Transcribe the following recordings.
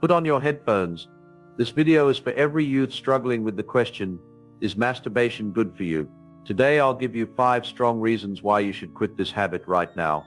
Put on your headphones. This video is for every youth struggling with the question, is masturbation good for you? Today I'll give you 5 strong reasons why you should quit this habit right now.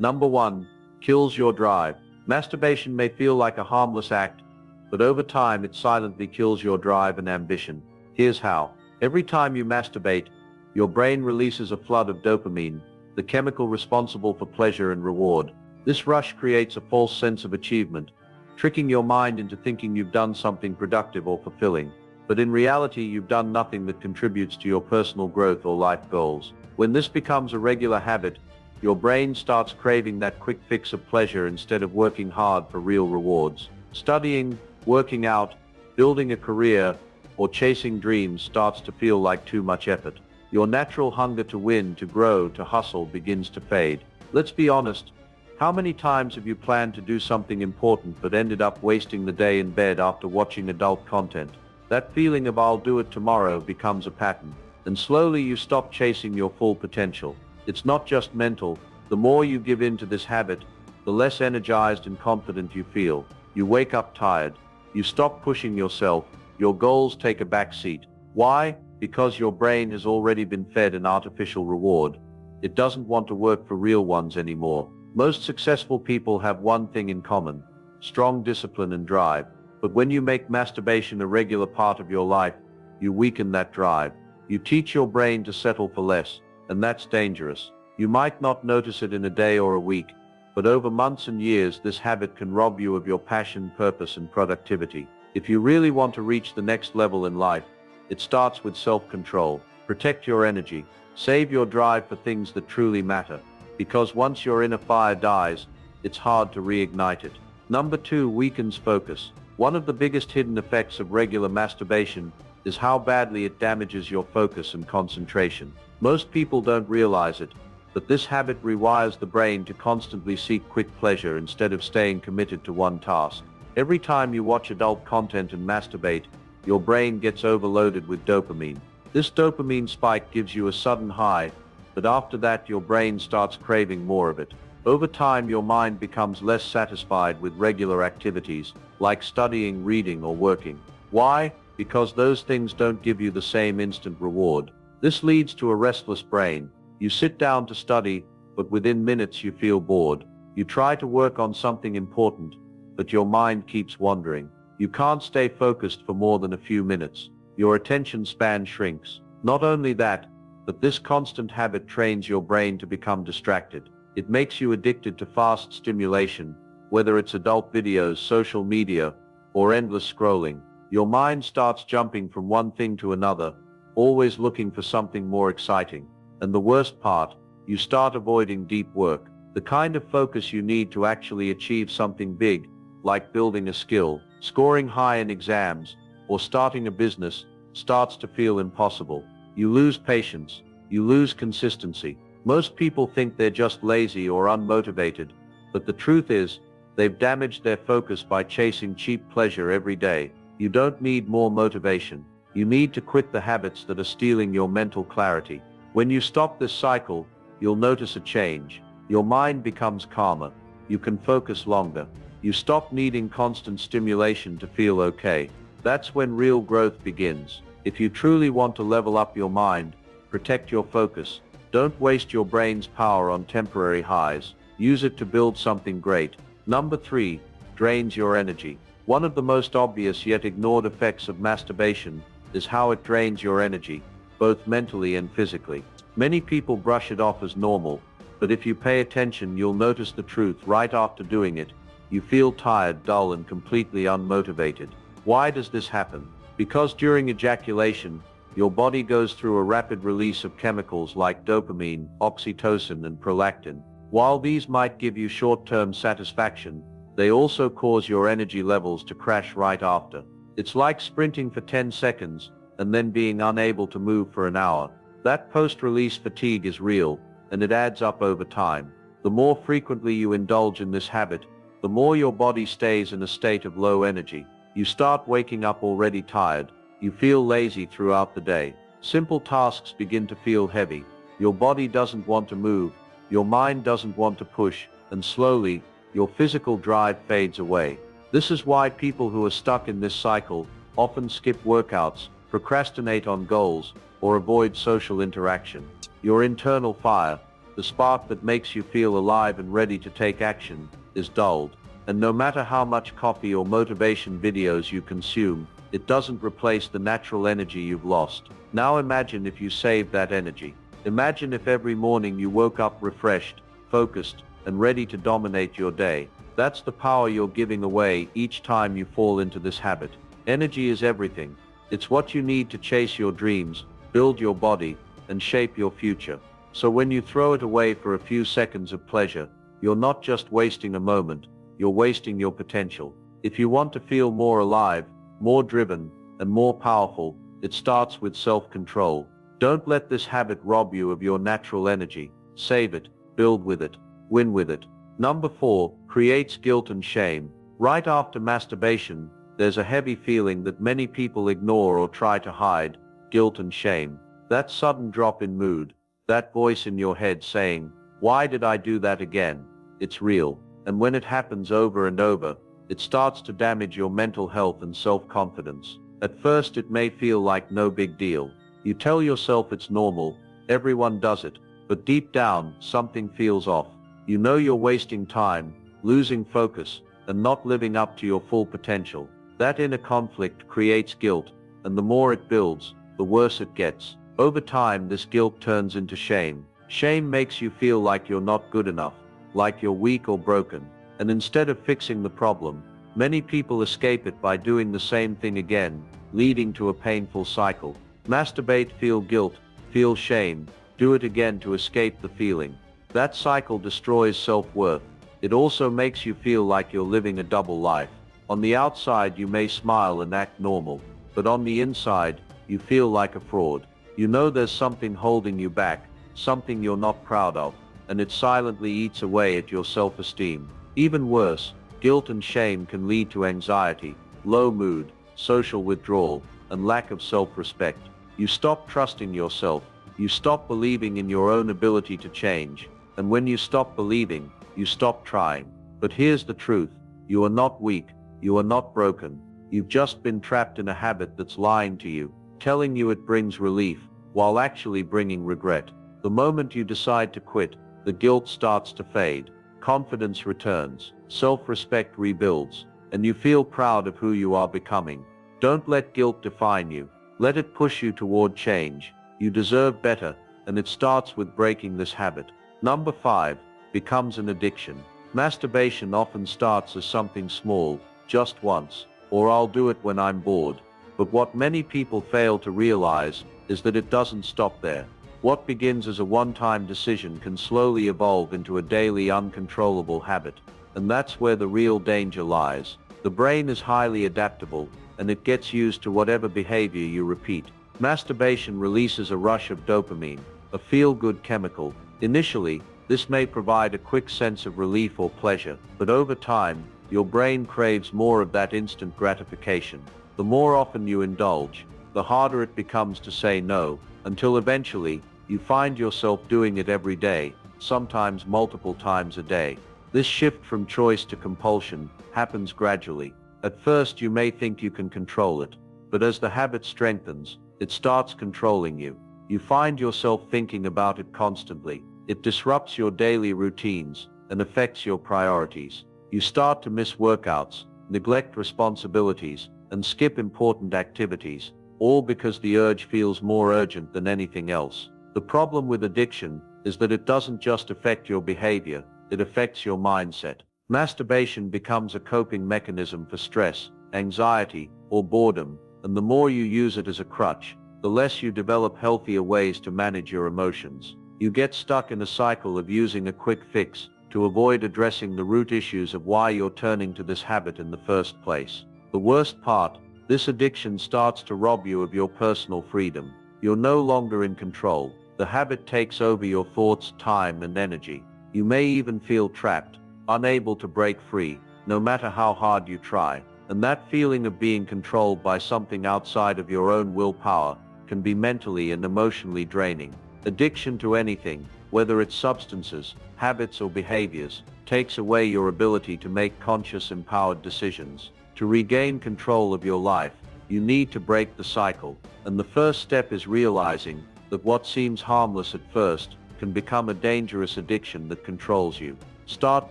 Number 1. Kills your drive. Masturbation may feel like a harmless act, but over time it silently kills your drive and ambition. Here's how. Every time you masturbate, your brain releases a flood of dopamine, the chemical responsible for pleasure and reward. This rush creates a false sense of achievement, tricking your mind into thinking you've done something productive or fulfilling. But in reality, you've done nothing that contributes to your personal growth or life goals. When this becomes a regular habit, your brain starts craving that quick fix of pleasure instead of working hard for real rewards. Studying, working out, building a career, or chasing dreams starts to feel like too much effort. Your natural hunger to win, to grow, to hustle begins to fade. Let's be honest. How many times have you planned to do something important but ended up wasting the day in bed after watching adult content? That feeling of "I'll do it tomorrow" becomes a pattern, and slowly you stop chasing your full potential. It's not just mental. The more you give in to this habit, the less energized and confident you feel. You wake up tired. You stop pushing yourself. Your goals take a back seat. Why? Because your brain has already been fed an artificial reward. It doesn't want to work for real ones anymore. Most successful people have one thing in common: strong discipline and drive. But when you make masturbation a regular part of your life, you weaken that drive. You teach your brain to settle for less, and that's dangerous. You might not notice it in a day or a week, but over months and years this habit can rob you of your passion, purpose, and productivity. If you really want to reach the next level in life, it starts with self-control. Protect your energy. Save your drive for things that truly matter. Because once your inner fire dies, it's hard to reignite it. Number 2. Weakens focus. One of the biggest hidden effects of regular masturbation is how badly it damages your focus and concentration. Most people don't realize it, but this habit rewires the brain to constantly seek quick pleasure instead of staying committed to one task. Every time you watch adult content and masturbate, your brain gets overloaded with dopamine. This dopamine spike gives you a sudden high, but after that your brain starts craving more of it. Over time your mind becomes less satisfied with regular activities, like studying, reading, or working. Why? Because those things don't give you the same instant reward. This leads to a restless brain. You sit down to study, but within minutes you feel bored. You try to work on something important, but your mind keeps wandering. You can't stay focused for more than a few minutes. Your attention span shrinks. Not only that, but this constant habit trains your brain to become distracted. It makes you addicted to fast stimulation, whether it's adult videos, social media, or endless scrolling. Your mind starts jumping from one thing to another, always looking for something more exciting. And the worst part, you start avoiding deep work. The kind of focus you need to actually achieve something big, like building a skill, scoring high in exams, or starting a business, starts to feel impossible. You lose patience. You lose consistency. Most people think they're just lazy or unmotivated, but the truth is, they've damaged their focus by chasing cheap pleasure every day. You don't need more motivation. You need to quit the habits that are stealing your mental clarity. When you stop this cycle, you'll notice a change. Your mind becomes calmer. You can focus longer. You stop needing constant stimulation to feel okay. That's when real growth begins. If you truly want to level up your mind, protect your focus. Don't waste your brain's power on temporary highs. Use it to build something great. Number 3. Drains your energy. One of the most obvious yet ignored effects of masturbation is how it drains your energy, both mentally and physically. Many people brush it off as normal, but if you pay attention, you'll notice the truth. Right after doing it, you feel tired, dull, and completely unmotivated. Why does this happen? Because during ejaculation, your body goes through a rapid release of chemicals like dopamine, oxytocin, and prolactin. While these might give you short-term satisfaction, they also cause your energy levels to crash right after. It's like sprinting for 10 seconds and then being unable to move for an hour. That post-release fatigue is real, and it adds up over time. The more frequently you indulge in this habit, the more your body stays in a state of low energy. You start waking up already tired. You feel lazy throughout the day. Simple tasks begin to feel heavy. Your body doesn't want to move. Your mind doesn't want to push. And slowly, your physical drive fades away. This is why people who are stuck in this cycle often skip workouts, procrastinate on goals, or avoid social interaction. Your internal fire, the spark that makes you feel alive and ready to take action, is dulled. And no matter how much coffee or motivation videos you consume, it doesn't replace the natural energy you've lost. Now imagine if you saved that energy. Imagine if every morning you woke up refreshed, focused, and ready to dominate your day. That's the power you're giving away each time you fall into this habit. Energy is everything. It's what you need to chase your dreams, build your body, and shape your future. So when you throw it away for a few seconds of pleasure, you're not just wasting a moment, you're wasting your potential. If you want to feel more alive, more driven, and more powerful, it starts with self-control. Don't let this habit rob you of your natural energy. Save it, build with it, win with it. Number 4, creates guilt and shame. Right after masturbation, there's a heavy feeling that many people ignore or try to hide, guilt and shame. That sudden drop in mood, that voice in your head saying, "Why did I do that again?" It's real. And when it happens over and over, it starts to damage your mental health and self-confidence. At first it may feel like no big deal. You tell yourself it's normal, everyone does it, but deep down, something feels off. You know you're wasting time, losing focus, and not living up to your full potential. That inner conflict creates guilt, and the more it builds, the worse it gets. Over time, this guilt turns into shame. Shame makes you feel like you're not good enough, like you're weak or broken. And instead of fixing the problem, many people escape it by doing the same thing again, leading to a painful cycle. Masturbate, feel guilt, feel shame, do it again to escape the feeling. That cycle destroys self-worth. It also makes you feel like you're living a double life. On the outside you may smile and act normal, but on the inside, you feel like a fraud. You know there's something holding you back, something you're not proud of, and it silently eats away at your self-esteem. Even worse, guilt and shame can lead to anxiety, low mood, social withdrawal, and lack of self-respect. You stop trusting yourself, you stop believing in your own ability to change, and when you stop believing, you stop trying. But here's the truth, you are not weak, you are not broken, you've just been trapped in a habit that's lying to you, telling you it brings relief, while actually bringing regret. The moment you decide to quit, the guilt starts to fade, confidence returns, self-respect rebuilds, and you feel proud of who you are becoming. Don't let guilt define you. Let it push you toward change. You deserve better, and it starts with breaking this habit. Number 5, becomes an addiction. Masturbation often starts as something small, just once, or I'll do it when I'm bored. But what many people fail to realize is that it doesn't stop there. What begins as a one-time decision can slowly evolve into a daily uncontrollable habit, and that's where the real danger lies. The brain is highly adaptable, and it gets used to whatever behavior you repeat. Masturbation releases a rush of dopamine, a feel-good chemical. Initially, this may provide a quick sense of relief or pleasure, but over time, your brain craves more of that instant gratification. The more often you indulge, the harder it becomes to say no, until eventually, you find yourself doing it every day, sometimes multiple times a day. This shift from choice to compulsion happens gradually. At first you may think you can control it, but as the habit strengthens, it starts controlling you. You find yourself thinking about it constantly. It disrupts your daily routines and affects your priorities. You start to miss workouts, neglect responsibilities, and skip important activities, all because the urge feels more urgent than anything else. The problem with addiction is that it doesn't just affect your behavior, it affects your mindset. Masturbation becomes a coping mechanism for stress, anxiety, or boredom, and the more you use it as a crutch, the less you develop healthier ways to manage your emotions. You get stuck in a cycle of using a quick fix to avoid addressing the root issues of why you're turning to this habit in the first place. The worst part, this addiction starts to rob you of your personal freedom. You're no longer in control. The habit takes over your thoughts, time, and energy. You may even feel trapped, unable to break free, no matter how hard you try. And that feeling of being controlled by something outside of your own willpower can be mentally and emotionally draining. Addiction to anything, whether it's substances, habits, or behaviors, takes away your ability to make conscious, empowered decisions. To regain control of your life, you need to break the cycle, and the first step is realizing that what seems harmless at first can become a dangerous addiction that controls you. Start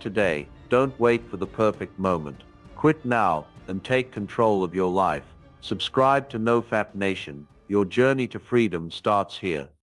today. Don't wait for the perfect moment. Quit now and take control of your life. Subscribe to NoFap Nation. Your journey to freedom starts here.